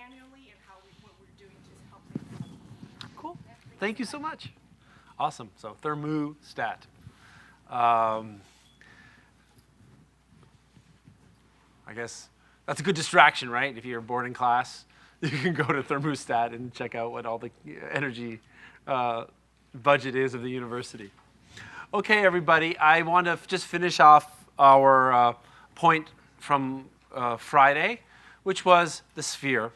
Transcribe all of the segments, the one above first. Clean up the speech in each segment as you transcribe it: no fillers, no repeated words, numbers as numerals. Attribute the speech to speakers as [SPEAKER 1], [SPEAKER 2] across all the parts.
[SPEAKER 1] annually and what we're doing to help them.
[SPEAKER 2] Cool. Thank you so much. Awesome. So thermostat. I guess that's a good distraction, right? If you're bored in class, you can go to thermostat and check out what all the energy budget is of the university. Okay, everybody, I want to just finish off our point from Friday, which was the sphere.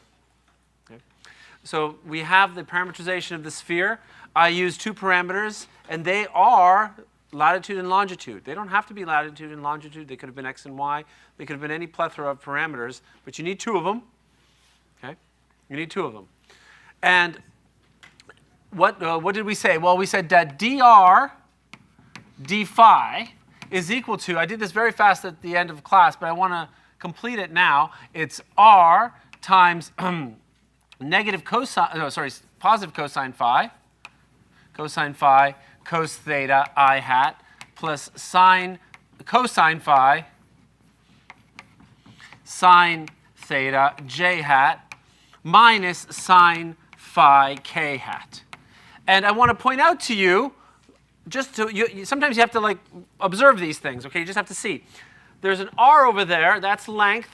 [SPEAKER 2] Okay. So we have the parameterization of the sphere. I use two parameters, and they are latitude and longitude. They don't have to be latitude and longitude. They could have been x and y. They could have been any plethora of parameters, but you need two of them. Okay? You need two of them. And what did we say? Well, we said that dr d phi is equal to, I did this very fast at the end of class, but I want to complete it now. It's r times positive cosine phi, cos theta I hat, plus cosine phi, sine theta j hat, minus sine phi k hat. And I want to point out to you, sometimes you have to like observe these things, okay? You just have to see. There's an r over there, that's length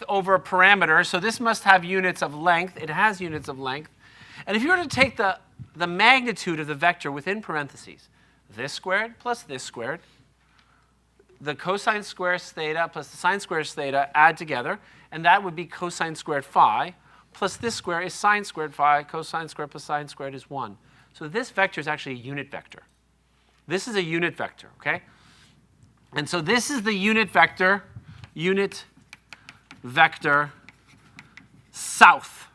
[SPEAKER 2] over a parameter, so this must have units of length. It has units of length. And if you were to take the magnitude of the vector within parentheses, this squared plus this squared, the cosine squared theta plus the sine squared theta add together, and that would be cosine squared phi, plus this square is sine squared phi, cosine squared plus sine squared is 1. So this vector is actually a unit vector. This is a unit vector, okay? And so this is the unit vector south.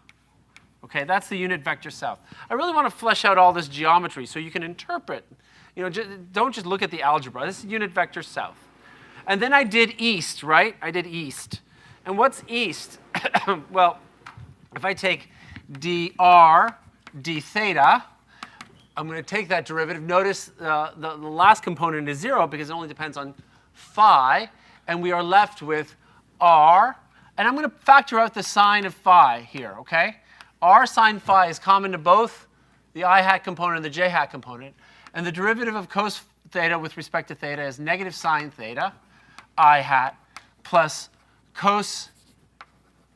[SPEAKER 2] Okay, that's the unit vector south. I really want to flesh out all this geometry so you can interpret. Don't just look at the algebra. This is unit vector south. And then I did east, right? I did east. And what's east? Well, if I take dr d theta, I'm going to take that derivative. Notice the last component is 0 because it only depends on phi. And we are left with r. And I'm going to factor out the sine of phi here, OK? R sine phi is common to both the I hat component and the j hat component. And the derivative of cos theta with respect to theta is negative sine theta I hat plus cos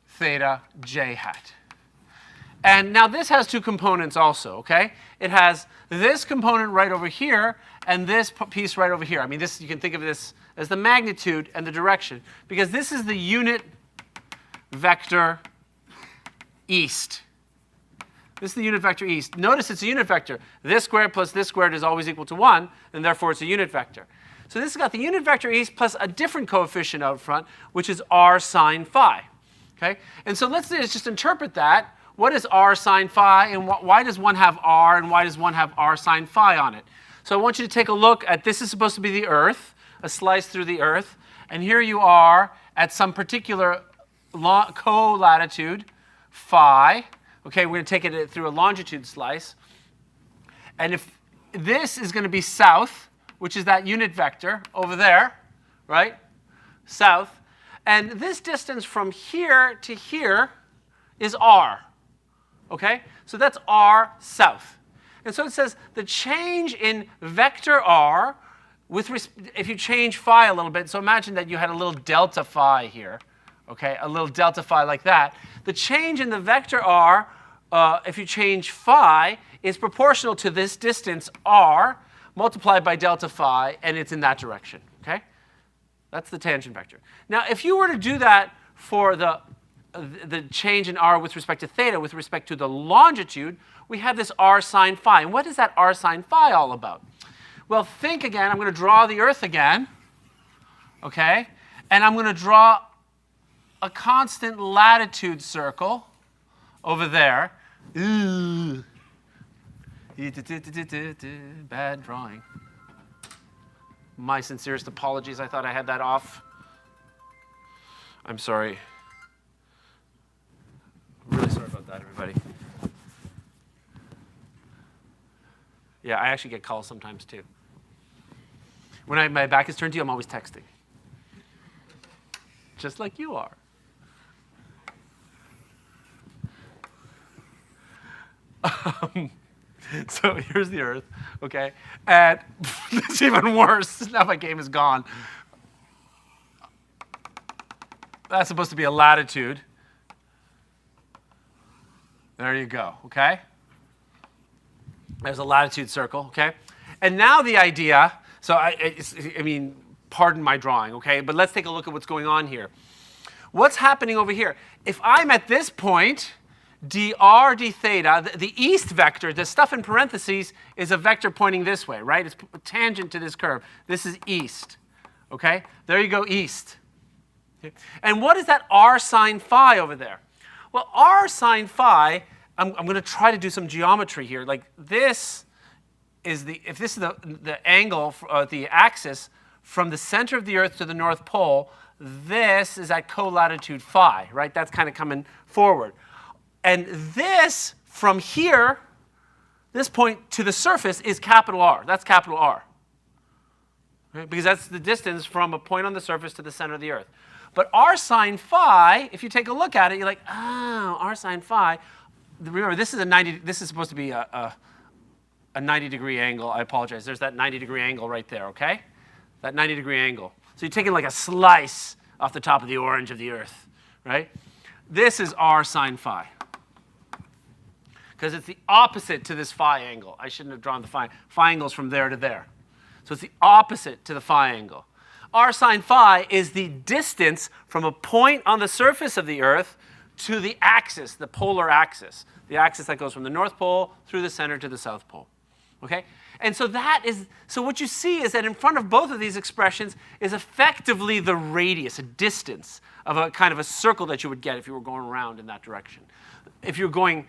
[SPEAKER 2] theta j hat. And now this has two components also, OK? It has this component right over here and this piece right over here. I mean, this, you can think of this as the magnitude and the direction, because this is the unit vector east. This is the unit vector east. Notice it's a unit vector. This squared plus this squared is always equal to 1, and therefore it's a unit vector. So this has got the unit vector east plus a different coefficient out front, which is r sine phi. Okay? And so let's just interpret that. What is r sine phi, and why does one have r, and why does one have r sine phi on it? So I want you to take a look at, this is supposed to be the Earth, a slice through the Earth. And here you are at some particular co-latitude, phi. Okay, we're going to take it through a longitude slice. And if this is going to be south, which is that unit vector over there, right? South. And this distance from here to here is r. Okay? So that's r south. And so it says the change in vector r, if you change phi a little bit, so imagine that you had a little delta phi here. Okay, a little delta phi like that. The change in the vector r, if you change phi, is proportional to this distance r multiplied by delta phi, and it's in that direction. Okay, that's the tangent vector. Now, if you were to do that for the change in r with respect to theta, with respect to the longitude, we have this r sine phi. And what is that r sine phi all about? Well, think again. I'm going to draw the Earth again. Okay, and I'm going to draw a constant latitude circle over there. Ooh. Bad drawing. My sincerest apologies. I thought I had that off. I'm sorry. Really sorry about that, everybody. Yeah, I actually get calls sometimes, too. When my back is turned to you, I'm always texting. Just like you are. So here's the Earth, okay? And it's even worse. Now my game is gone. That's supposed to be a latitude. There you go, okay? There's a latitude circle, okay? And now the idea, so I mean, pardon my drawing, okay? But let's take a look at what's going on here. What's happening over here? If I'm at this point, dr d theta, the east vector, the stuff in parentheses, is a vector pointing this way, right? It's tangent to this curve. This is east, okay? There you go, east. Okay. And what is that r sine phi over there? Well, r sine phi, I'm going to try to do some geometry here. Like this is if this is the angle, the axis from the center of the Earth to the North Pole, this is at colatitude phi, right? That's kind of coming forward. And this, from here, this point to the surface is capital R. That's capital R. Right? Because that's the distance from a point on the surface to the center of the Earth. But r sine phi, if you take a look at it, you're like, oh, r sine phi. Remember, this is supposed to be a 90-degree angle. I apologize. There's that 90-degree angle right there, okay? That 90-degree angle. So you're taking like a slice off the top of the orange of the Earth, right? This is r sine phi. Because it's the opposite to this phi angle. I shouldn't have drawn the phi. Phi angle's from there to there. So it's the opposite to the phi angle. R sine phi is the distance from a point on the surface of the Earth to the axis, the polar axis. The axis that goes from the North Pole through the center to the South Pole. Okay? And so so what you see is that in front of both of these expressions is effectively the radius, a distance of a kind of a circle that you would get if you were going around in that direction. If you're going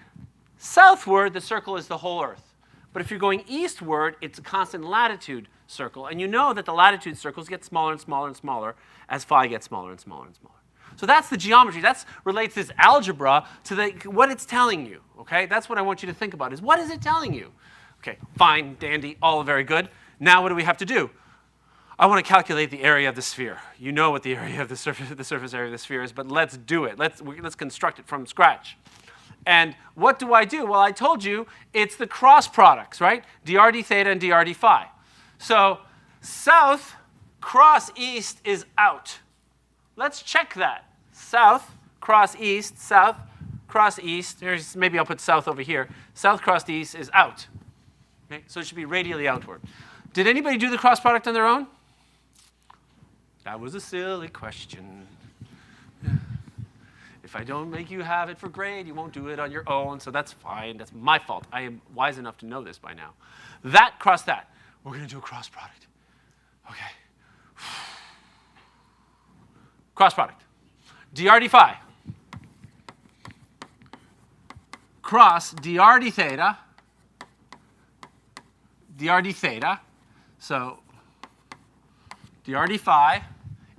[SPEAKER 2] southward, the circle is the whole Earth. But if you're going eastward, it's a constant latitude circle. And you know that the latitude circles get smaller and smaller and smaller as phi gets smaller and smaller and smaller. So that's the geometry. That relates this algebra to what it's telling you. Okay? That's what I want you to think about, is what is it telling you? Okay, fine, dandy, all very good. Now what do we have to do? I want to calculate the area of the sphere. You know what the area of the surface area of the sphere is, but let's do it. Let's construct it from scratch. And what do? Well, I told you it's the cross products, right? dr d theta and dr d phi. So south cross east is out. Let's check that. South cross east, south cross east. Maybe I'll put south over here. South cross east is out. Okay? So it should be radially outward. Did anybody do the cross product on their own? That was a silly question. If I don't make you have it for grade, you won't do it on your own, so that's fine. That's my fault. I am wise enough to know this by now. That cross that. We're going to do a cross product. Okay. Cross product. dr d phi cross dr d theta, dr d theta. So dr d phi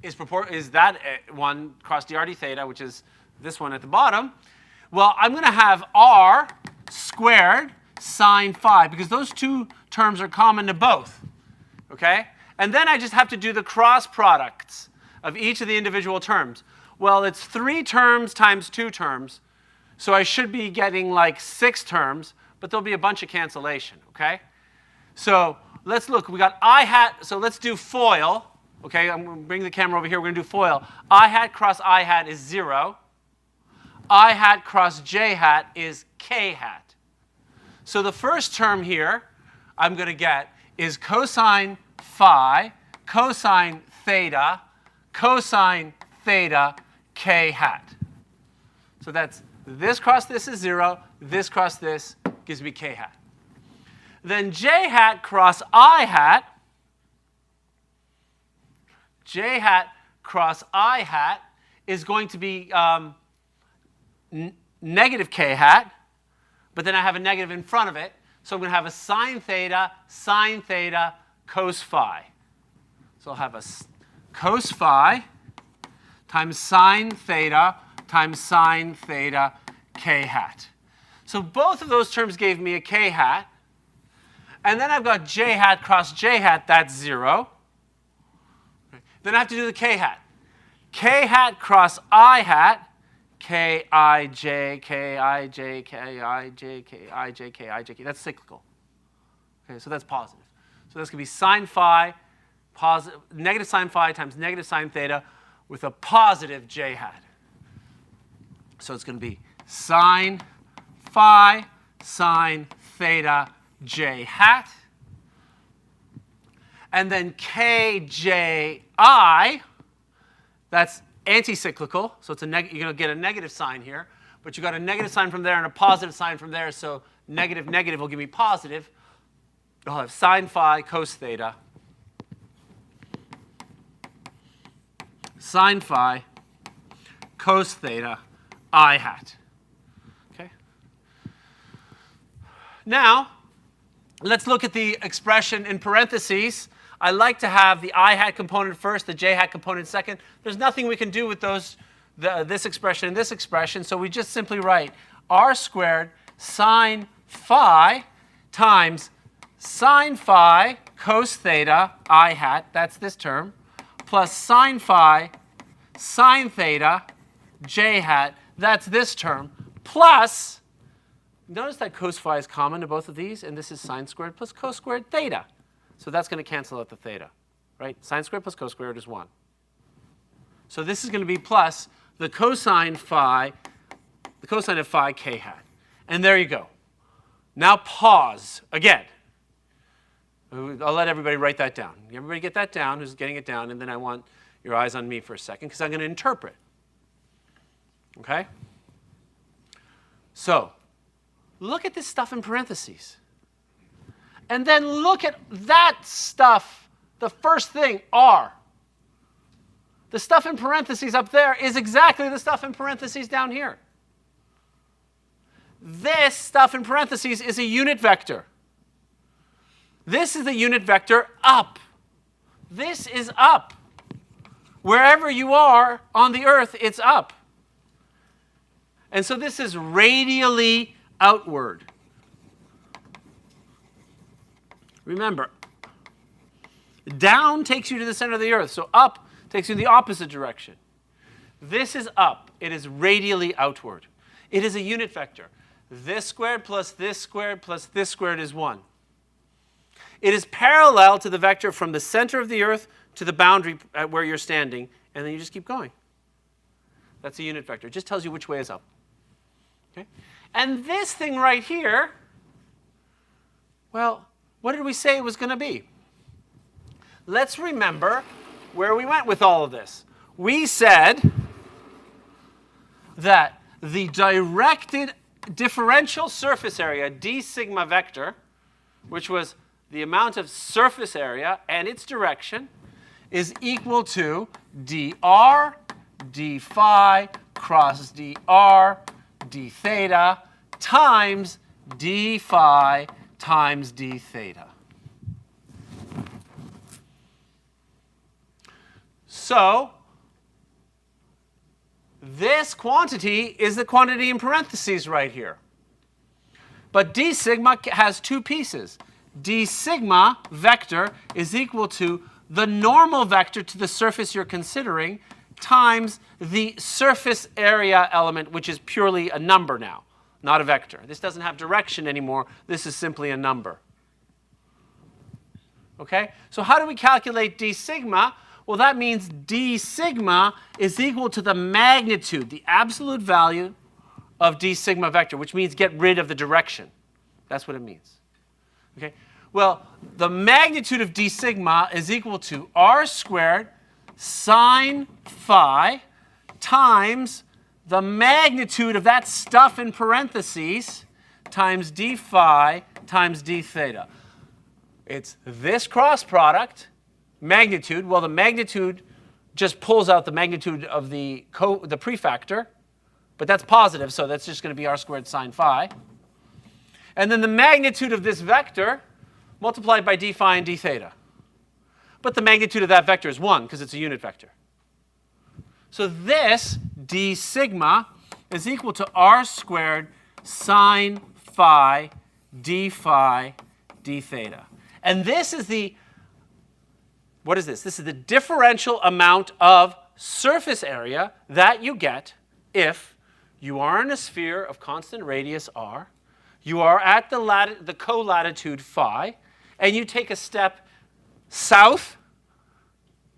[SPEAKER 2] is that one cross dr d theta, which is this one at the bottom. Well, I'm going to have r squared sine phi, because those two terms are common to both. Okay? And then I just have to do the cross products of each of the individual terms. Well, it's 3 terms times 2 terms, so I should be getting like 6 terms, but there'll be a bunch of cancellation, okay? So let's look. We got I hat, so let's do FOIL. Okay, I'm going to bring the camera over here. We're going to do FOIL. I hat cross I hat is 0. I hat cross j hat is k hat. So the first term here I'm going to get is cosine phi, cosine theta, cosine theta, k hat. So that's this cross this is 0. This cross this gives me k hat. Then j hat cross I hat, j hat cross I hat is going to be negative k hat, but then I have a negative in front of it. So I'm going to have a sine theta, cos phi. So I'll have a cos phi times sine theta, k hat. So both of those terms gave me a k hat. And then I've got j hat cross j hat, that's 0. Then I have to do the k hat. K hat cross I hat Kij, Kij, Kij, Kij, Kij. That's cyclical. Okay, so that's positive. So this could be sine phi, negative sine phi times negative sine theta with a positive j hat. So it's going to be sine phi sine theta j hat. And then kji, that's anti-cyclical, so it's you're going to get a negative sign here, but you got a negative sign from there and a positive sign from there, so negative negative will give me positive. I'll have sine phi cos theta, sine phi cos theta I hat. Okay. Now, let's look at the expression in parentheses. I like to have the I hat component first, the j hat component second. There's nothing we can do with those, this expression and this expression, so we just simply write r squared sine phi times sine phi cos theta I hat, that's this term, plus sine phi sine theta j hat, that's this term, plus, notice that cos phi is common to both of these, and this is sine squared plus cos squared theta. So that's going to cancel out the theta, right? Sine squared plus cos squared is 1. So this is going to be plus the cosine of phi k hat. And there you go. Now pause again. I'll let everybody write that down. Everybody get that down, who's getting it down, and then I want your eyes on me for a second, because I'm going to interpret. Okay? So, look at this stuff in parentheses. And then look at that stuff, the first thing, R. The stuff in parentheses up there is exactly the stuff in parentheses down here. This stuff in parentheses is a unit vector. This is the unit vector up. This is up. Wherever you are on the earth, it's up. And so this is radially outward. Remember, down takes you to the center of the earth, so up takes you in the opposite direction. This is up. It is radially outward. It is a unit vector. This squared plus this squared plus this squared is 1. It is parallel to the vector from the center of the earth to the boundary at where you're standing, and then you just keep going. That's a unit vector. It just tells you which way is up. Okay? And this thing right here, well, what did we say it was going to be? Let's remember where we went with all of this. We said that the directed differential surface area, d sigma vector, which was the amount of surface area and its direction, is equal to dr d phi cross dr d theta times d phi times d theta. So this quantity is the quantity in parentheses right here. But d sigma has two pieces. D sigma vector is equal to the normal vector to the surface you're considering times the surface area element, which is purely a number now, not a vector. This doesn't have direction anymore. This is simply a number. Okay? So how do we calculate d sigma? Well, that means d sigma is equal to the magnitude, the absolute value of d sigma vector, which means get rid of the direction. That's what it means. Okay? Well, the magnitude of d sigma is equal to r squared sine phi times the magnitude of that stuff in parentheses times d phi times d theta. It's this cross product, magnitude. Well, the magnitude just pulls out the magnitude of the prefactor, but that's positive, so that's just going to be r squared sine phi. And then the magnitude of this vector multiplied by d phi and d theta. But the magnitude of that vector is 1 because it's a unit vector. So this d sigma is equal to r squared sine phi d theta. And this is the, what is this? This is the differential amount of surface area that you get if You are in a sphere of constant radius r. You are at the co-latitude phi, and you take a step south,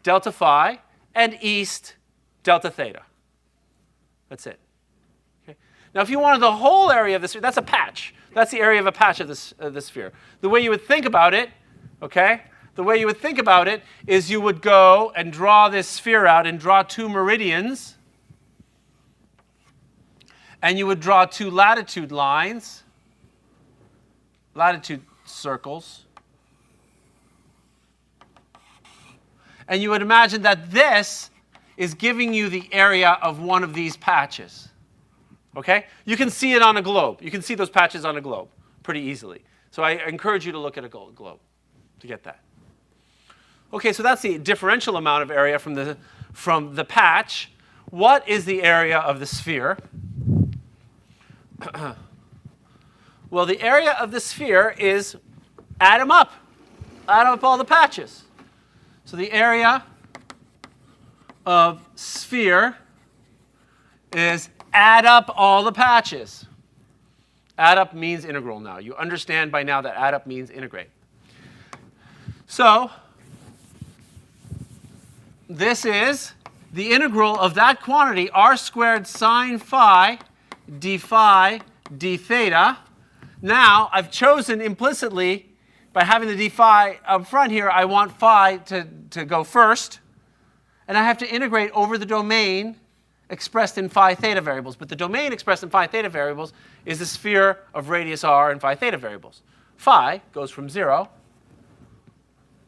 [SPEAKER 2] delta phi, and east, delta theta. That's it. Okay? Now, if you wanted the whole area of the sphere, that's a patch. That's the area of a patch of the sphere. The way you would think about it, okay? The way you would think about it is you would go and draw this sphere out and draw 2 meridians. And you would draw 2 latitude lines, latitude circles. And you would imagine that this is giving you the area of one of these patches. Okay? You can see it on a globe. You can see those patches on a globe pretty easily. So I encourage you to look at a globe to get that. Okay, so that's the differential amount of area from the patch. What is the area of the sphere? Well, the area of the sphere is, add them up. Add up all the patches. So the area of sphere is add up all the patches. Add up means integral now. You understand by now that add up means integrate. So this is the integral of that quantity, r squared sine phi d theta. Now, I've chosen implicitly, by having the d phi up front here, I want phi to go first. And I have to integrate over the domain expressed in phi theta variables. But the domain expressed in phi theta variables is the sphere of radius r and phi theta variables. Phi goes from 0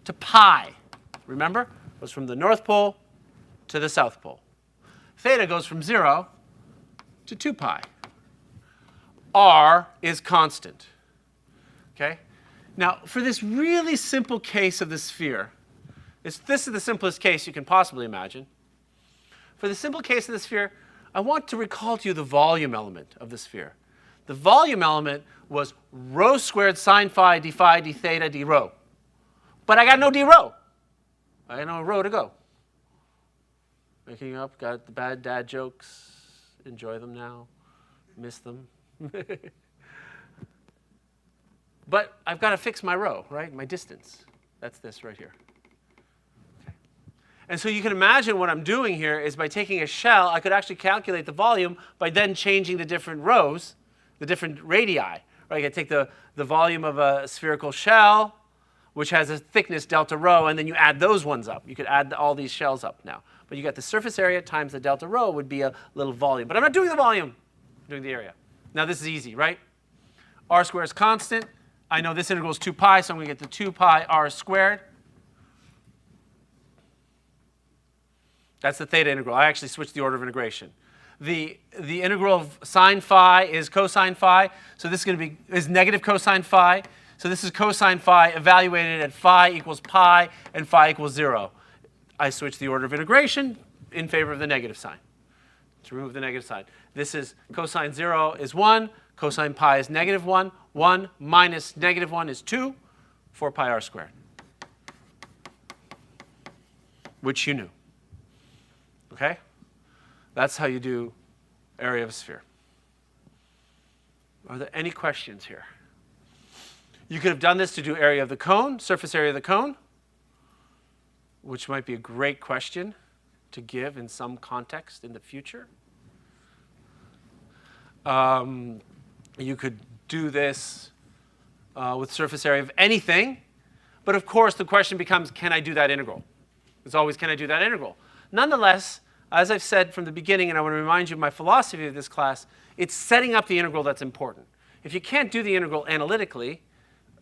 [SPEAKER 2] to pi. Remember? Goes from the North Pole to the South Pole. Theta goes from 0 to 2 pi. R is constant. Okay? Now, for this really simple case of the sphere, this is the simplest case you can possibly imagine. For the simple case of the sphere, I want to recall to you the volume element of the sphere. The volume element was rho squared sine phi d theta d rho. But I got no d rho. I got no rho to go. Waking up, got the bad dad jokes. Enjoy them now. Miss them. But I've got to fix my rho, right? My distance. That's this right here. Okay. And so you can imagine what I'm doing here is by taking a shell, I could actually calculate the volume by then changing the different rhos, the different radii. Right? I could take the volume of a spherical shell, which has a thickness delta rho, and then you add those ones up. You could add all these shells up now. But you got the surface area times the delta rho would be a little volume. But I'm not doing the volume. I'm doing the area. Now this is easy, right? R squared is constant. I know this integral is 2 pi, so I'm going to get the 2 pi r squared. That's the theta integral. I actually switched the order of integration. The integral of sine phi is cosine phi. So this is going to be negative cosine phi. So this is cosine phi evaluated at phi equals pi and phi equals 0. I switch the order of integration in favor of the negative sign to remove the negative sign. This is cosine 0 is 1. Cosine pi is negative 1. 1 minus negative 1 is 2. 4 pi r squared, which you knew. Okay? That's how you do area of a sphere. Are there any questions here? You could have done this to do area of the cone, surface area of the cone, which might be a great question to give in some context in the future. You could do this with surface area of anything. But of course, the question becomes, can I do that integral? It's always, can I do that integral? Nonetheless, as I've said from the beginning, and I want to remind you of my philosophy of this class, it's setting up the integral that's important. If you can't do the integral analytically,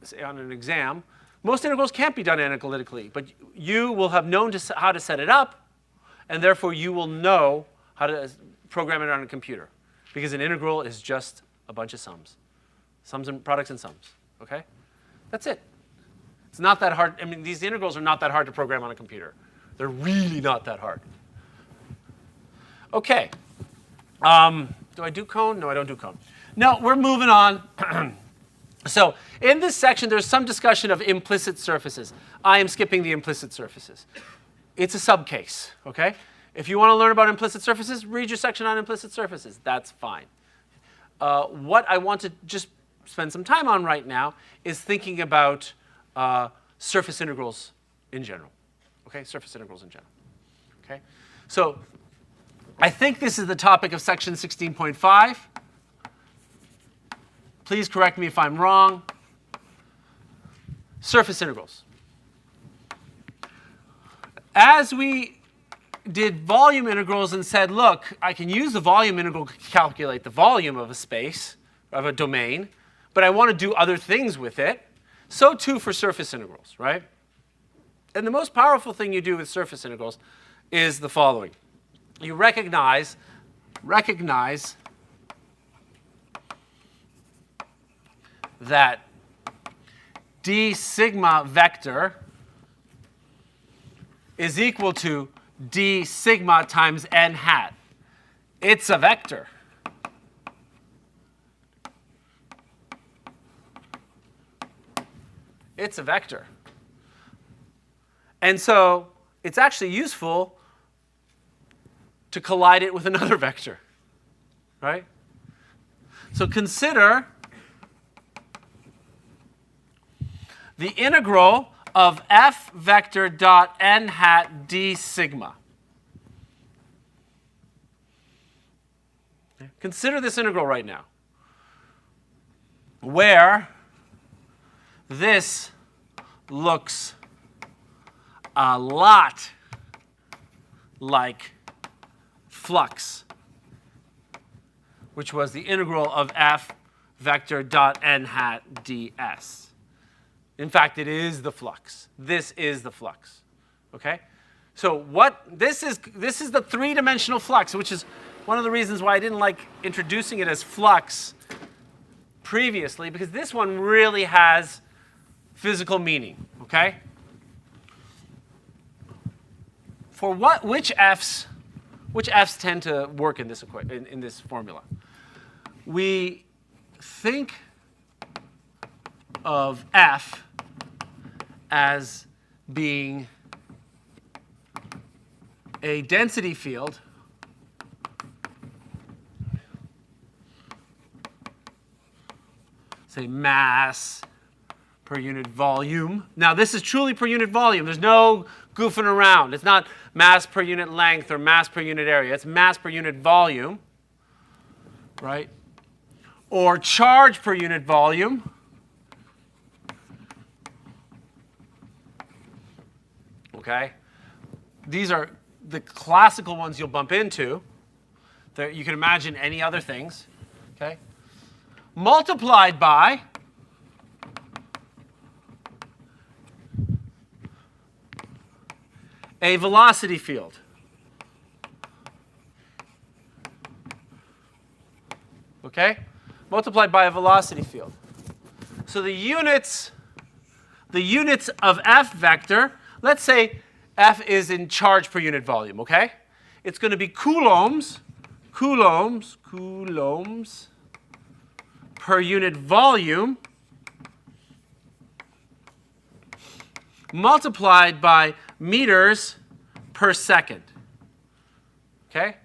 [SPEAKER 2] say on an exam, most integrals can't be done analytically. But you will have known how to set it up, and therefore you will know how to program it on a computer. Because an integral is just a bunch of sums. Sums and products and sums. Okay? That's it. It's not that hard. I mean, these integrals are not that hard to program on a computer. They're really not that hard. Okay. Do I do cone? No, I don't do cone. No, we're moving on. So in this section, there's some discussion of implicit surfaces. I am skipping the implicit surfaces. It's a subcase, okay? If you want to learn about implicit surfaces, read your section on implicit surfaces. That's fine. What I want to just spend some time on right now is thinking about surface integrals in general. Okay, surface integrals in general. Okay, so I think this is the topic of section 16.5. Please correct me if I'm wrong. Surface integrals. As we did volume integrals and said, look, I can use the volume integral to calculate the volume of a space, of a domain, but I want to do other things with it, so too for surface integrals, right? And the most powerful thing you do with surface integrals is the following. You recognize that d sigma vector is equal to d sigma times n hat. It's a vector. It's a vector. And so it's actually useful to collide it with another vector, right? So consider the integral of f vector dot n hat d sigma. Consider this integral right now, where this looks a lot like flux, which was the integral of f vector dot n hat ds. In fact, it is the flux. This is the flux. Okay? So what this is the three-dimensional flux, which is one of the reasons why I didn't like introducing it as flux previously, because this one really has physical meaning. Okay? For which f's tend to work in this in this formula? We think of f as being a density field say mass per unit volume. Now this is truly per unit volume. There's no goofing around. It's not mass per unit length or mass per unit area. It's mass per unit volume, right? Or charge per unit volume. Okay? These are the classical ones you'll bump into. You can imagine any other things. Okay? Multiplied by a velocity field. Okay? Multiplied by a velocity field. So the units of f vector, let's say f is in charge per unit volume, okay? It's going to be coulombs per unit volume multiplied by meters per second, okay?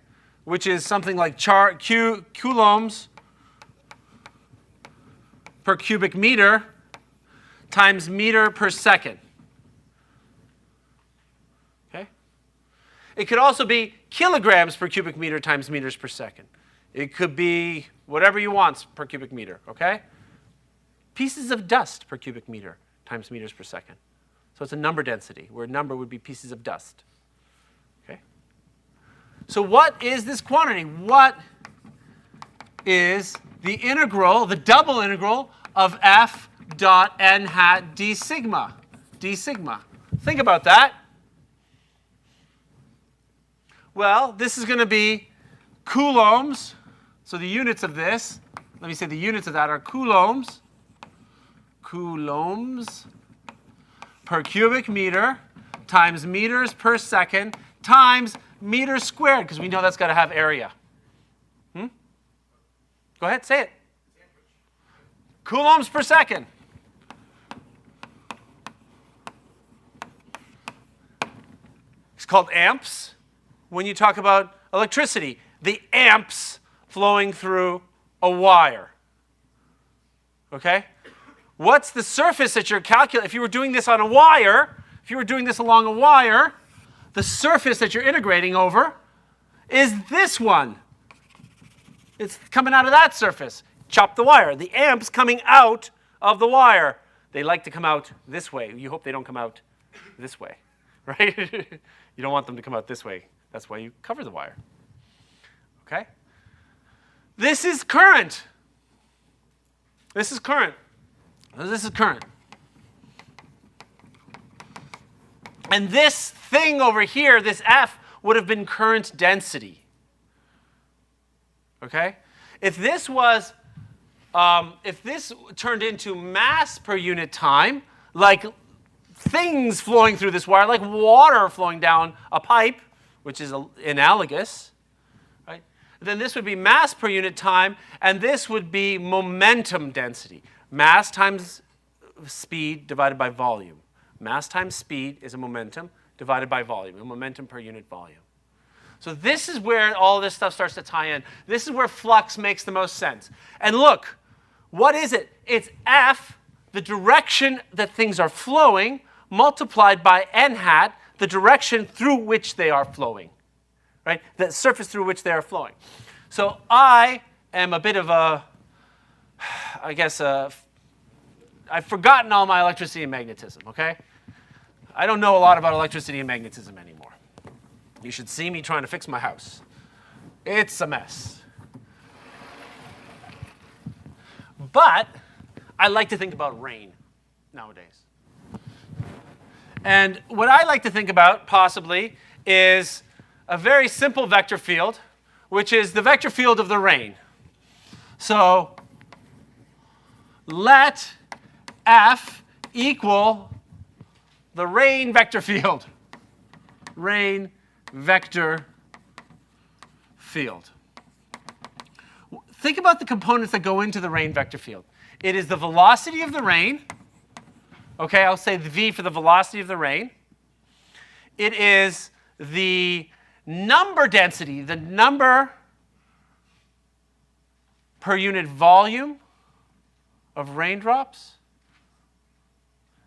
[SPEAKER 2] Which is something like coulombs per cubic meter times meter per second. Okay? It could also be kilograms per cubic meter times meters per second. It could be whatever you want per cubic meter, okay? Pieces of dust per cubic meter times meters per second. So it's a number density, where a number would be pieces of dust. Okay? So what is this quantity? What is the integral, the double integral of f dot n hat d sigma? D sigma. Think about that. Well, this is going to be coulombs. So the units of this, let me say the units of that are coulombs. Coulombs per cubic meter times meters per second times meters squared, because we know that's got to have area. Go ahead, say it. Coulombs per second. It's called amps. when you talk about electricity? The amps flowing through a wire. Okay? What's the surface that you're calculating? If you were doing this on a wire, if you were doing this along a wire, the surface that you're integrating over is this one. It's coming out of that surface. Chop the wire. The amps coming out of the wire. They like to come out this way. You hope they don't come out this way, right? You don't want them to come out this way. That's why you cover the wire. Okay? This is current. This is current. This is current. And this thing over here, this F, would have been current density. Okay? If this turned into mass per unit time, like things flowing through this wire, like water flowing down a pipe, which is analogous, right? Then this would be mass per unit time, and this would be momentum density. Mass times speed divided by volume. Mass times speed is a momentum divided by volume, a momentum per unit volume. So this is where all this stuff starts to tie in. This is where flux makes the most sense. And look, what is it? It's F, the direction that things are flowing, multiplied by n hat, the direction through which they are flowing, right? The surface through which they are flowing. So I am a bit of a, I guess, I've forgotten all my electricity and magnetism, okay? I don't know a lot about electricity and magnetism anymore. You should see me trying to fix my house. It's a mess. But I like to think about rain nowadays. And what I like to think about, possibly, is a very simple vector field, which is the vector field of the rain. So let F equal the rain vector field. Rain vector field. Think about the components that go into the rain vector field. It is the velocity of the rain. Okay, I'll say the V for the velocity of the rain. It is the number density, the number per unit volume of raindrops.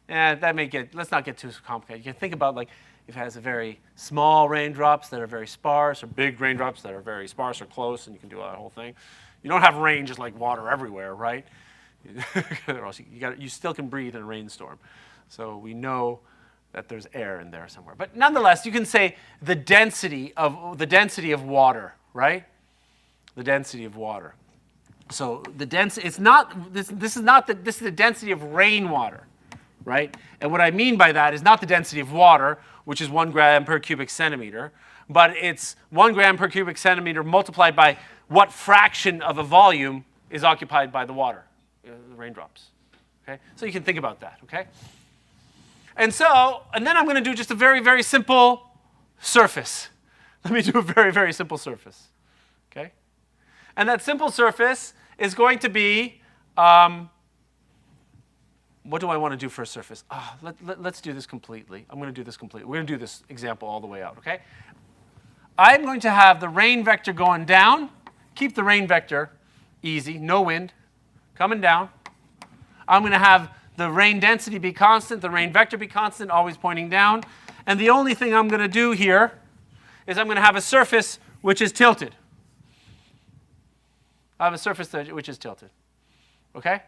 [SPEAKER 2] And that may get, let's not get too complicated. You can think about, like, if it has a very small raindrops that are very sparse, or big raindrops that are very sparse or close, and you can do that whole thing. You don't have rain just like water everywhere, right? Or else you still can breathe in a rainstorm. So we know that there's air in there somewhere. But nonetheless, you can say the density of water, right? The density of water. So the density, it's not, this is the density of rainwater, right? And what I mean by that is not the density of water, which is 1 gram per cubic centimeter, but it's 1 gram per cubic centimeter multiplied by what fraction of a volume is occupied by the water, the raindrops. Okay? So you can think about that, okay? And then I'm going to do just a very, very simple surface. Let me do a very, very simple surface, okay? And that simple surface is going to be, what do I want to do for a surface? Let's do this completely. I'm going to do this completely. We're going to do this example all the way out, okay? I'm going to have the rain vector going down. Keep the rain vector easy, no wind, coming down. I'm going to have the rain density be constant, the rain vector be constant, always pointing down. And the only thing I'm going to do here is I'm going to have a surface which is tilted. I have a surface which is tilted, okay?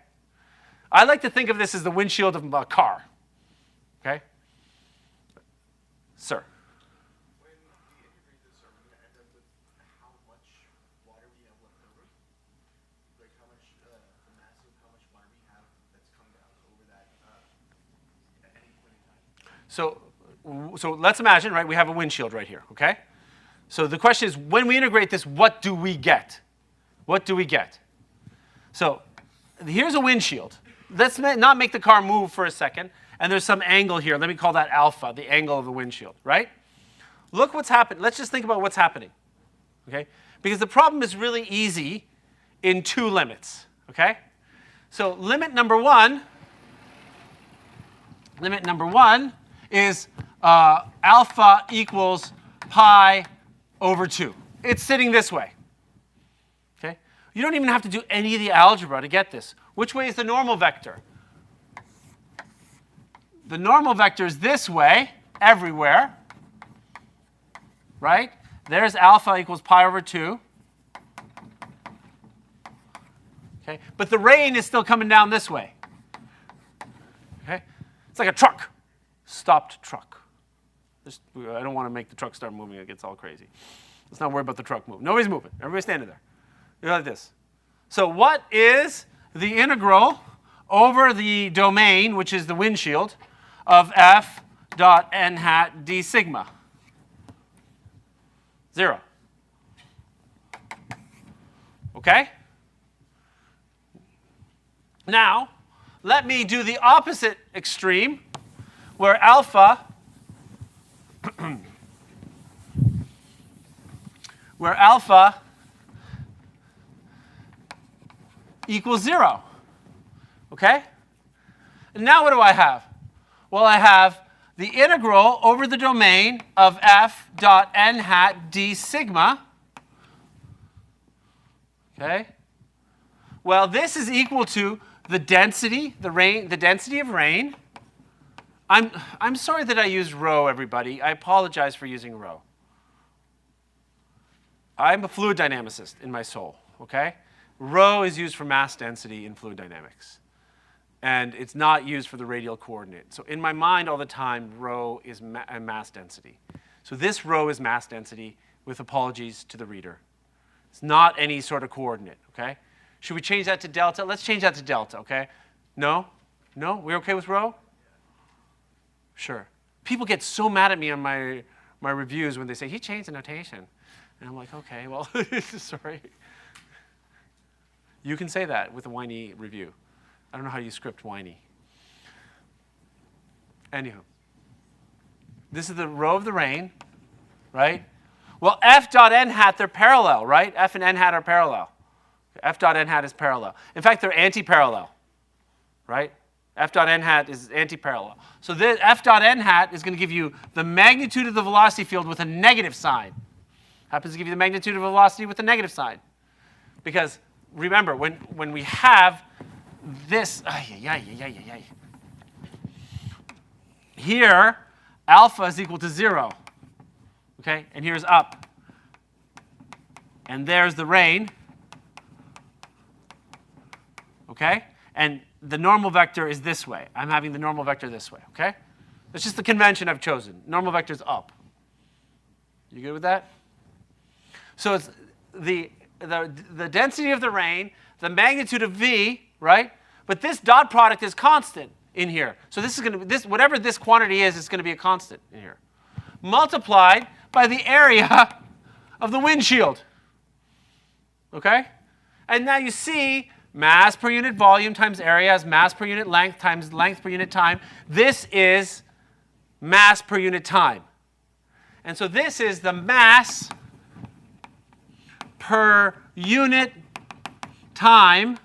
[SPEAKER 2] I like to think of this as the windshield of a car, okay? Sir?
[SPEAKER 3] When we integrate this, are we going to end up with how much water we have left over? Like how much, the mass of how much water we have that's come down over that at any point in time?
[SPEAKER 2] So let's imagine, right, we have a windshield right here, okay? So the question is, when we integrate this, what do we get? What do we get? So here's a windshield. Let's not make the car move for a second. And there's some angle here. Let me call that alpha, the angle of the windshield, right? Look what's happened. Let's just think about what's happening, okay? Because the problem is really easy in 2 limits, okay? So limit number one is alpha equals pi over 2. It's sitting this way. Okay? You don't even have to do any of the algebra to get this. Which way is the normal vector? The normal vector is this way, everywhere. Right? There's alpha equals pi over 2. Okay? But the rain is still coming down this way. Okay? It's like a truck. Stopped truck. I don't want to make the truck start moving. It gets all crazy. Let's not worry about the truck moving. Nobody's moving. Everybody's standing there. You're like this. So what is the integral over the domain, which is the windshield, of f dot n hat d sigma? 0. Okay? Now, let me do the opposite extreme, where alpha equals 0. Okay? And now what do I have? Well, I have the integral over the domain of f dot n hat d sigma. Okay? Well, this is equal to the density, the density of rain. I'm sorry that I used rho, everybody. I apologize for using rho. I'm a fluid dynamicist in my soul, okay? Rho is used for mass density in fluid dynamics. And it's not used for the radial coordinate. So in my mind all the time, rho is mass density. So this rho is mass density, with apologies to the reader. It's not any sort of coordinate, okay? Should we change that to delta? Let's change that to delta, okay? No? No? We're okay with rho? Sure. People get so mad at me on my reviews when they say, he changed the notation. And I'm like, okay, well, sorry. You can say that with a whiny review. I don't know how you script whiny. Anywho. This is the rho of the rain, right? Well, f dot n hat, they're parallel, right? F and n hat are parallel. F dot n hat is parallel. In fact, they're anti-parallel, right? F dot n hat is anti-parallel. So this F dot n hat is going to give you the magnitude of the velocity field with a negative sign. Happens to give you the magnitude of velocity with a negative sign. Because remember, when we have this, here, alpha is equal to 0. Okay? And here's up. And there's the rain. Okay? And the normal vector is this way. I'm having the normal vector this way. Okay? That's just the convention I've chosen. Normal vector is up. You good with that? So it's the density of the rain, the magnitude of v, right? But this dot product is constant in here. So this is going to be whatever this quantity is, it's going to be a constant in here. Multiplied by the area of the windshield. Okay? And now you see mass per unit volume times area is mass per unit length times length per unit time. This is mass per unit time. And so this is the mass per unit time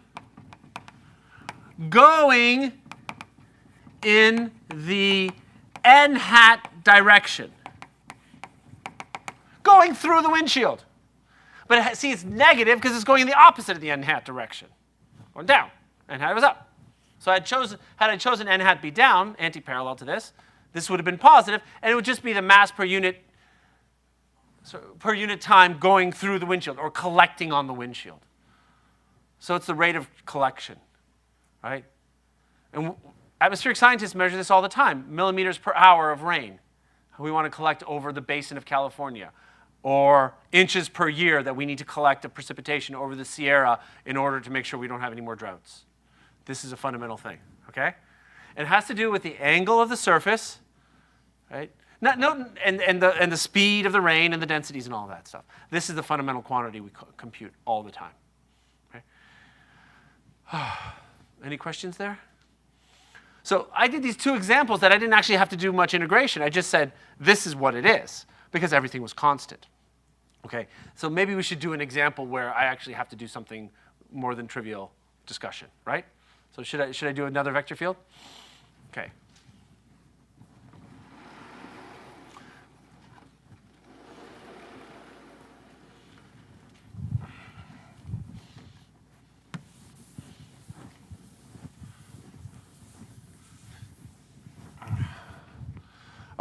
[SPEAKER 2] going in the n hat direction. Going through the windshield. But see, it's negative because it's going in the opposite of the n hat direction. Or down. N hat was up. So had I chosen n hat be down, anti-parallel to this, this would have been positive, and it would just be the mass per unit time going through the windshield or collecting on the windshield. So it's the rate of collection, right? And atmospheric scientists measure this all the time, millimeters per hour of rain. We want to collect over the basin of California, or inches per year that we need to collect of precipitation over the Sierra in order to make sure we don't have any more droughts. This is a fundamental thing, okay? It has to do with the angle of the surface, right? And the speed of the rain and the densities and all that stuff. This is the fundamental quantity we compute all the time. Okay? Any questions there? So I did these two examples that I didn't actually have to do much integration. I just said, this is what it is, because everything was constant. Okay? So maybe we should do an example where I actually have to do something more than trivial discussion, right? So should I do another vector field? Okay.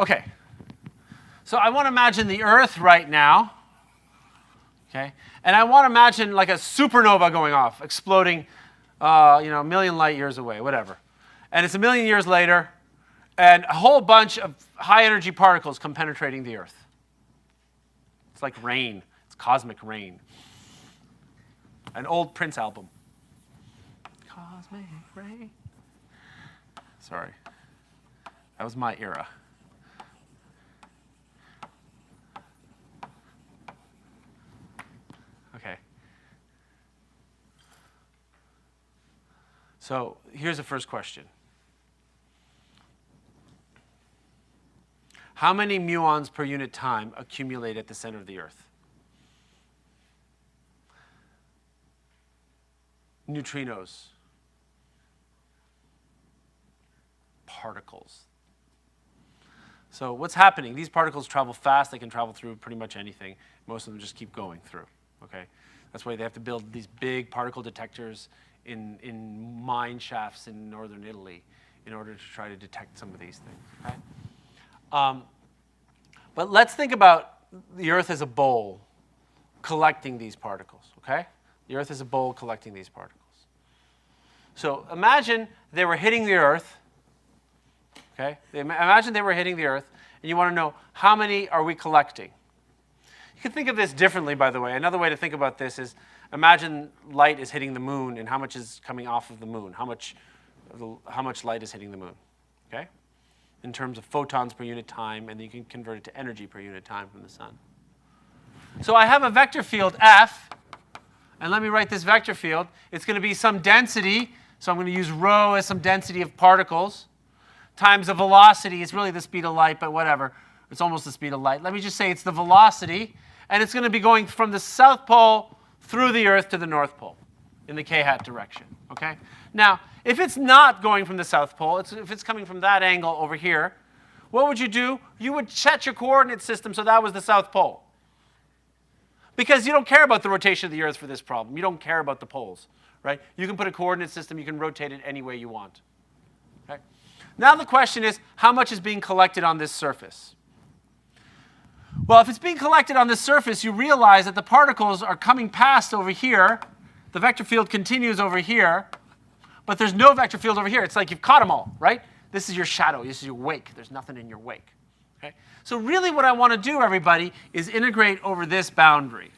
[SPEAKER 2] Okay. So I want to imagine the Earth right now. Okay. And I want to imagine like a supernova going off, exploding, a million light years away, whatever. And it's a million years later, and a whole bunch of high-energy particles come penetrating the Earth. It's like rain. It's cosmic rain. An old Prince album. Cosmic rain. Sorry. That was my era. Okay. So here's the first question. How many muons per unit time accumulate at the center of the Earth? Neutrinos. Particles. So what's happening? These particles travel fast. They can travel through pretty much anything. Most of them just keep going through. Okay? That's why they have to build these big particle detectors in mine shafts in northern Italy in order to try to detect some of these things. Okay? But let's think about the Earth as a bowl collecting these particles. Okay? The Earth is a bowl collecting these particles. So imagine they were hitting the Earth. Okay? Imagine they were hitting the Earth, and you want to know how many are we collecting. You can think of this differently, by the way. Another way to think about this is imagine light is hitting the moon, and how much is coming off of the moon? How much light is hitting the moon? Okay? In terms of photons per unit time, and then you can convert it to energy per unit time from the sun. So I have a vector field F, and let me write this vector field. It's going to be some density, so I'm going to use rho as some density of particles, times the velocity. It's really the speed of light, but whatever. It's almost the speed of light. Let me just say it's the velocity, and it's going to be going from the South Pole through the Earth to the North Pole in the k-hat direction. Okay? Now, if it's not going from the South Pole, if it's coming from that angle over here, what would you do? You would set your coordinate system so that was the South Pole. Because you don't care about the rotation of the Earth for this problem. You don't care about the poles. Right? You can put a coordinate system. You can rotate it any way you want. Okay? Now the question is, how much is being collected on this surface? Well, if it's being collected on this surface, you realize that the particles are coming past over here. The vector field continues over here, but there's no vector field over here. It's like you've caught them all, right? This is your shadow. This is your wake. There's nothing in your wake. Okay? So really what I want to do, everybody, is integrate over this boundary.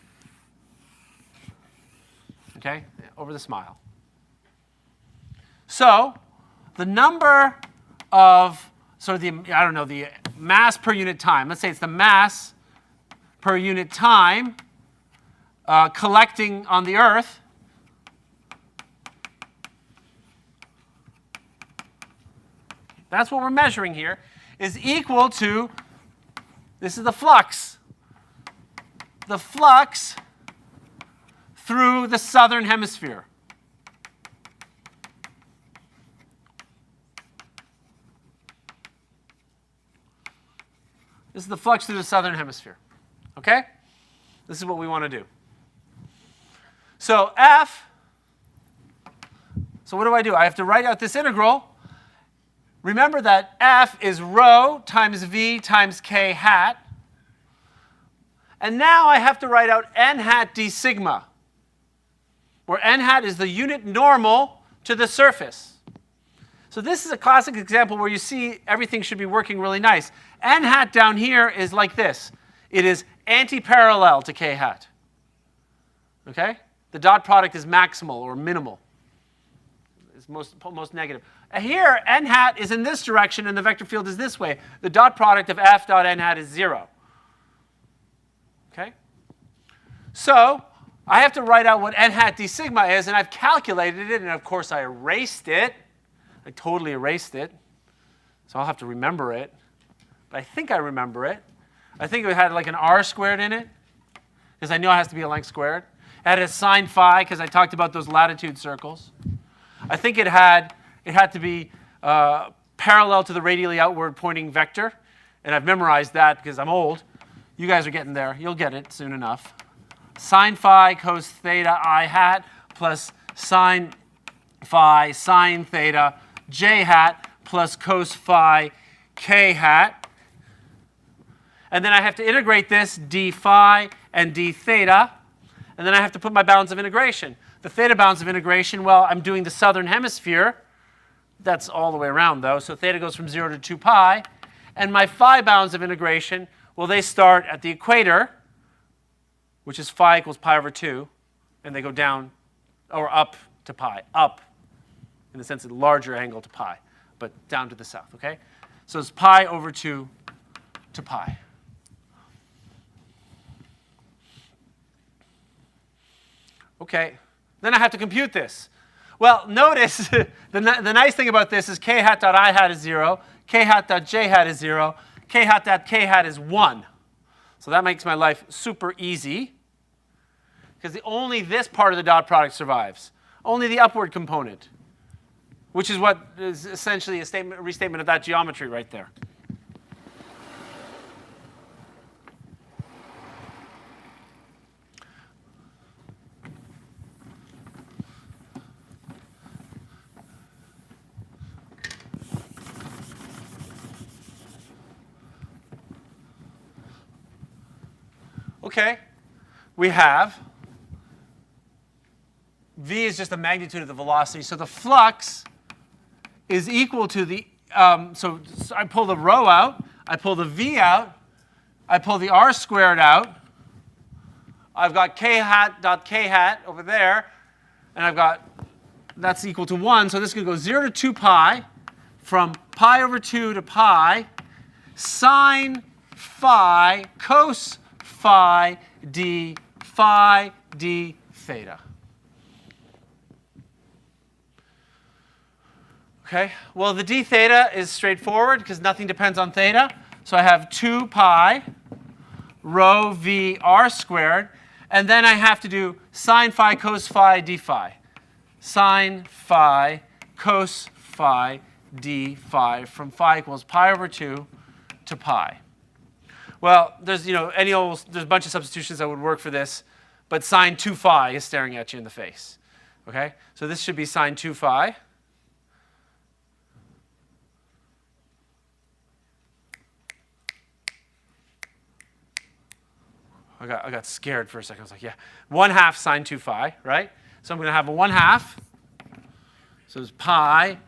[SPEAKER 2] Okay? Over the smile. So the number of, the mass per unit time. Let's say it's the mass per unit time collecting on the Earth. That's what we're measuring here, is equal to, this is the flux. The flux through the southern hemisphere. This is the flux through the southern hemisphere. Okay? This is what we want to do. So F, so what do? I have to write out this integral. Remember that F is rho times V times k hat. And now I have to write out n hat d sigma, where n hat is the unit normal to the surface. So this is a classic example where you see everything should be working really nice. N hat down here is like this. It is anti-parallel to k hat. Okay? The dot product is maximal or minimal. It's most negative. Here, n hat is in this direction and the vector field is this way. The dot product of f dot n hat is 0. Okay? So I have to write out what n hat d sigma is, and I've calculated it, and of course I erased it. I totally erased it. So I'll have to remember it. But I think I remember it. I think it had like an r squared in it, because I know it has to be a length squared. It had a sine phi, because I talked about those latitude circles. I think it had to be parallel to the radially outward pointing vector. And I've memorized that because I'm old. You guys are getting there. You'll get it soon enough. Sine phi cos theta I hat plus sine phi sine theta j hat plus cos phi k hat. And then I have to integrate this d phi and d theta. And then I have to put my bounds of integration. The theta bounds of integration, well, I'm doing the southern hemisphere. That's all the way around, though. So theta goes from 0 to 2 pi. And my phi bounds of integration, well, they start at the equator, which is phi equals pi over 2. And they go down or up to pi. Up, in the sense of the larger angle to pi, but down to the south, OK? So it's pi over 2 to pi. OK, then I have to compute this. Well, notice the nice thing about this is k hat dot I hat is 0, k hat dot j hat is 0, k hat dot k hat is 1. So that makes my life super easy, because only this part of the dot product survives. Only the upward component, which is what is essentially a restatement of that geometry right there. OK, we have v is just the magnitude of the velocity. So the flux is equal to the, so I pull the rho out, I pull the v out, I pull the r squared out. I've got k hat dot k hat over there, and I've got, that's equal to 1. So this is going to go 0 to 2 pi, from pi over 2 to pi, sine phi cos phi d theta. Okay, well, the d theta is straightforward because nothing depends on theta. So I have 2 pi rho v r squared. And then I have to do sine phi cos phi d phi. Sine phi cos phi d phi from phi equals pi over 2 to pi. Well, there's, there's a bunch of substitutions that would work for this. But sine 2 phi is staring at you in the face. Okay, so this should be sine 2 phi. I got scared for a second. I was like, yeah, 1/2 sine 2 phi, right? So I'm going to have a 1/2. So it's pi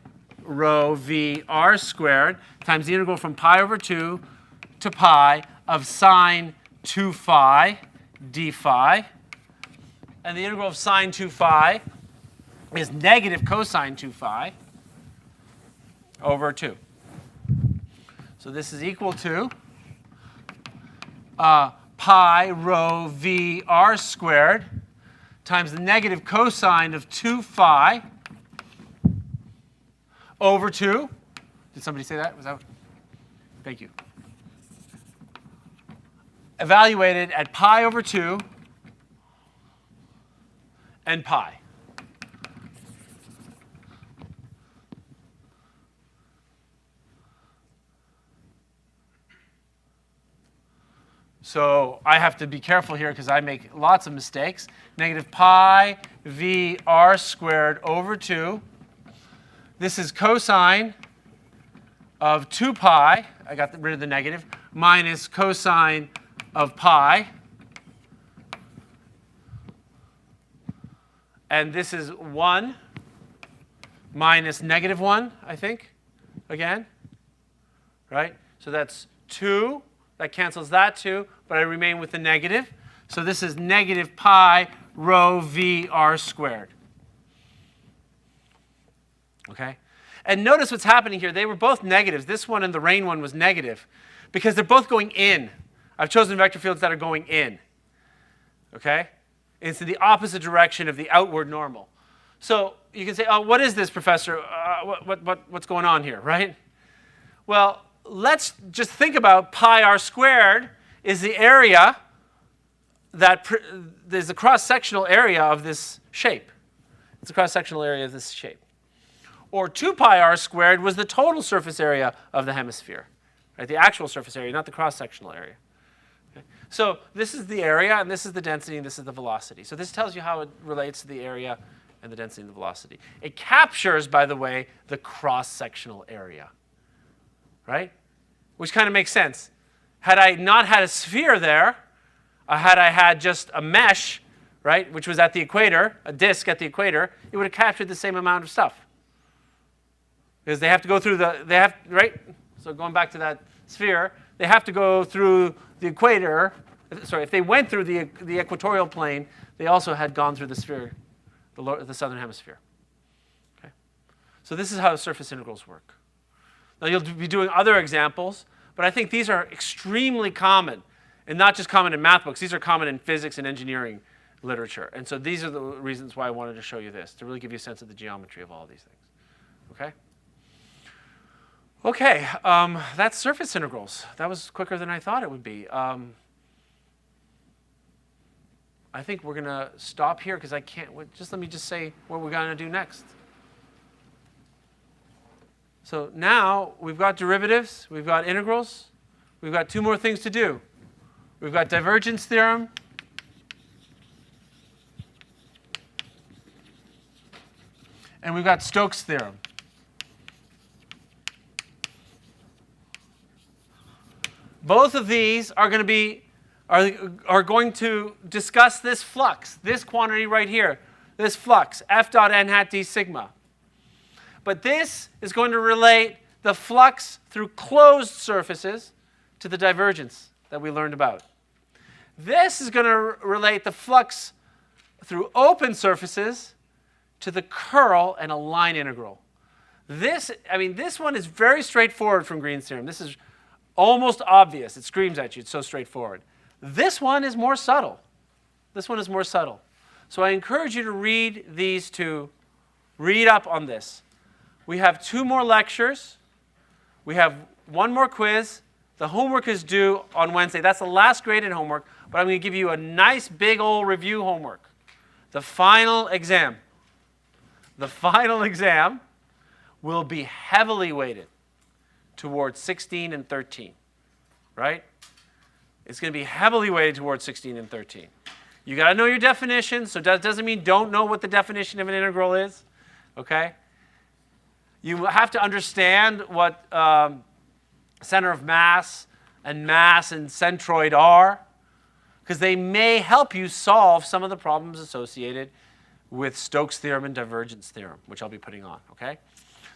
[SPEAKER 2] rho v r squared times the integral from pi over 2 to pi of sine 2 phi d phi. And the integral of sine 2 phi is negative cosine 2 phi over 2. So this is equal to pi rho v r squared times the negative cosine of 2 phi over 2. Did somebody say that? Was that? Thank you. Evaluated at pi over 2 and pi. So I have to be careful here because I make lots of mistakes. Negative pi v r squared over 2. This is cosine of 2 pi. I got rid of the negative. Minus cosine of pi. And this is 1 minus negative 1, I think, again. Right? So that's 2. That cancels that 2, but I remain with the negative. So this is negative pi rho v r squared. Okay? And notice what's happening here. They were both negatives. This one and the rain one was negative because they're both going in. I've chosen vector fields that are going in. Okay? It's in the opposite direction of the outward normal. So you can say, oh, what is this, Professor? What's going on here, right? Well, let's just think about pi r squared is the area that there's the cross-sectional area of this shape. It's the cross-sectional area of this shape. Or 2 pi r squared was the total surface area of the hemisphere, right? The actual surface area, not the cross-sectional area. Okay? So this is the area, and this is the density, and this is the velocity. So this tells you how it relates to the area and the density and the velocity. It captures, by the way, the cross-sectional area, right? Which kind of makes sense. Had I not had a sphere there, had I had just a mesh, right, which was at the equator, a disk at the equator, it would have captured the same amount of stuff. Because they have to go through right? So going back to that sphere, they have to go through the equator. Sorry, if they went through the equatorial plane, they also had gone through the sphere, the southern hemisphere. Okay? So this is how surface integrals work. Now you'll be doing other examples, but I think these are extremely common, and not just common in math books. These are common in physics and engineering literature. And so these are the reasons why I wanted to show you this, to really give you a sense of the geometry of all of these things. Okay? Okay, that's surface integrals. That was quicker than I thought it would be. I think we're going to stop here because I can't. Just let me just say what we're going to do next. So now we've got derivatives, we've got integrals, we've got two more things to do. We've got divergence theorem, and we've got Stokes' theorem. Both of these are going to be are going to discuss this flux, this quantity right here, this flux, F dot n hat d sigma. But this is going to relate the flux through closed surfaces to the divergence that we learned about. This is going to relate the flux through open surfaces to the curl and a line integral. This one is very straightforward from Green's theorem. This is almost obvious. It screams at you. It's so straightforward. This one is more subtle. This one is more subtle. So I encourage you to read these two. Read up on this. We have 2 more lectures. We have 1 more quiz. The homework is due on Wednesday. That's the last graded homework, but I'm going to give you a nice big old review homework. The final exam. The final exam will be heavily weighted towards 16 and 13, right? It's going to be heavily weighted towards 16 and 13. You got to know your definition, so that doesn't mean don't know what the definition of an integral is, okay? You have to understand what center of mass and centroid are, because they may help you solve some of the problems associated with Stokes' theorem and divergence theorem, which I'll be putting on, okay?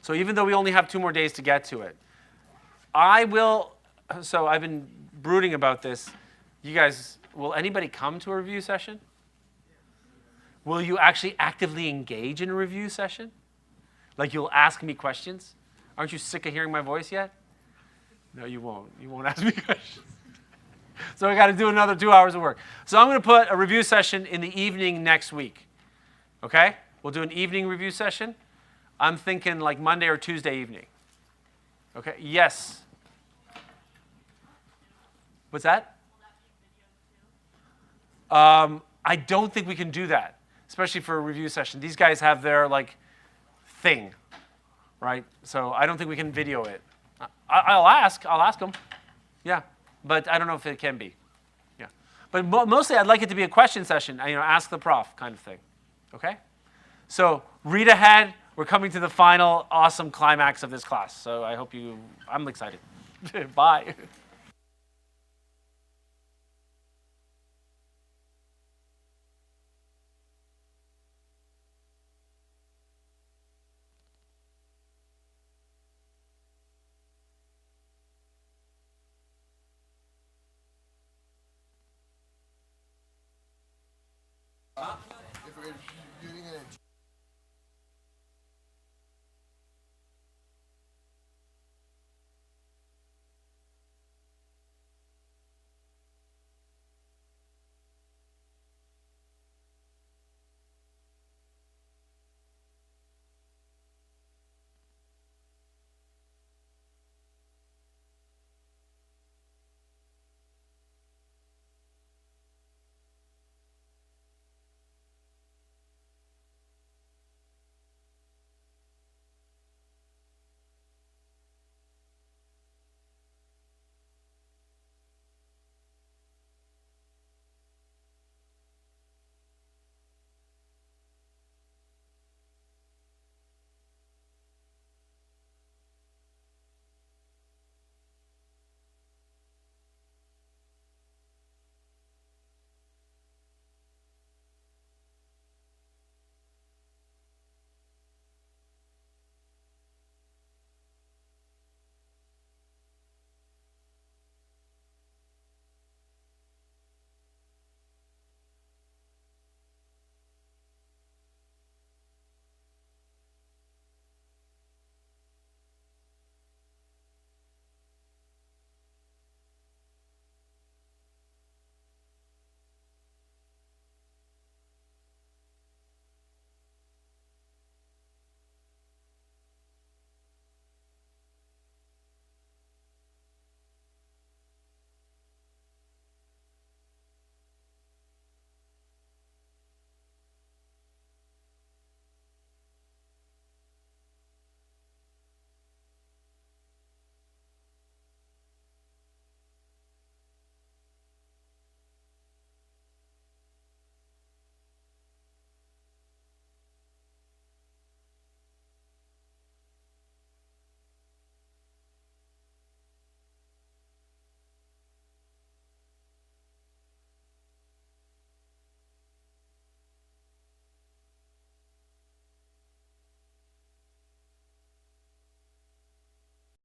[SPEAKER 2] So even though we only have 2 more days to get to it, so I've been brooding about this. You guys, will anybody come to a review session? Will you actually actively engage in a review session? Like you'll ask me questions? Aren't you sick of hearing my voice yet? No, you won't. You won't ask me questions. So I got to do another 2 hours of work. So I'm going to put a review session in the evening next week. Okay? We'll do an evening review session. I'm thinking like Monday or Tuesday evening. Okay? Yes. What's that? I don't think we can do that, especially for a review session. These guys have their thing, right? So I don't think we can video it. I'll ask them. Yeah, but I don't know if it can be. Yeah, but mostly I'd like it to be a question session. Ask the prof kind of thing. Okay? So read ahead. We're coming to the final awesome climax of this class. So I hope I'm excited. Bye.
[SPEAKER 3] If you're doing it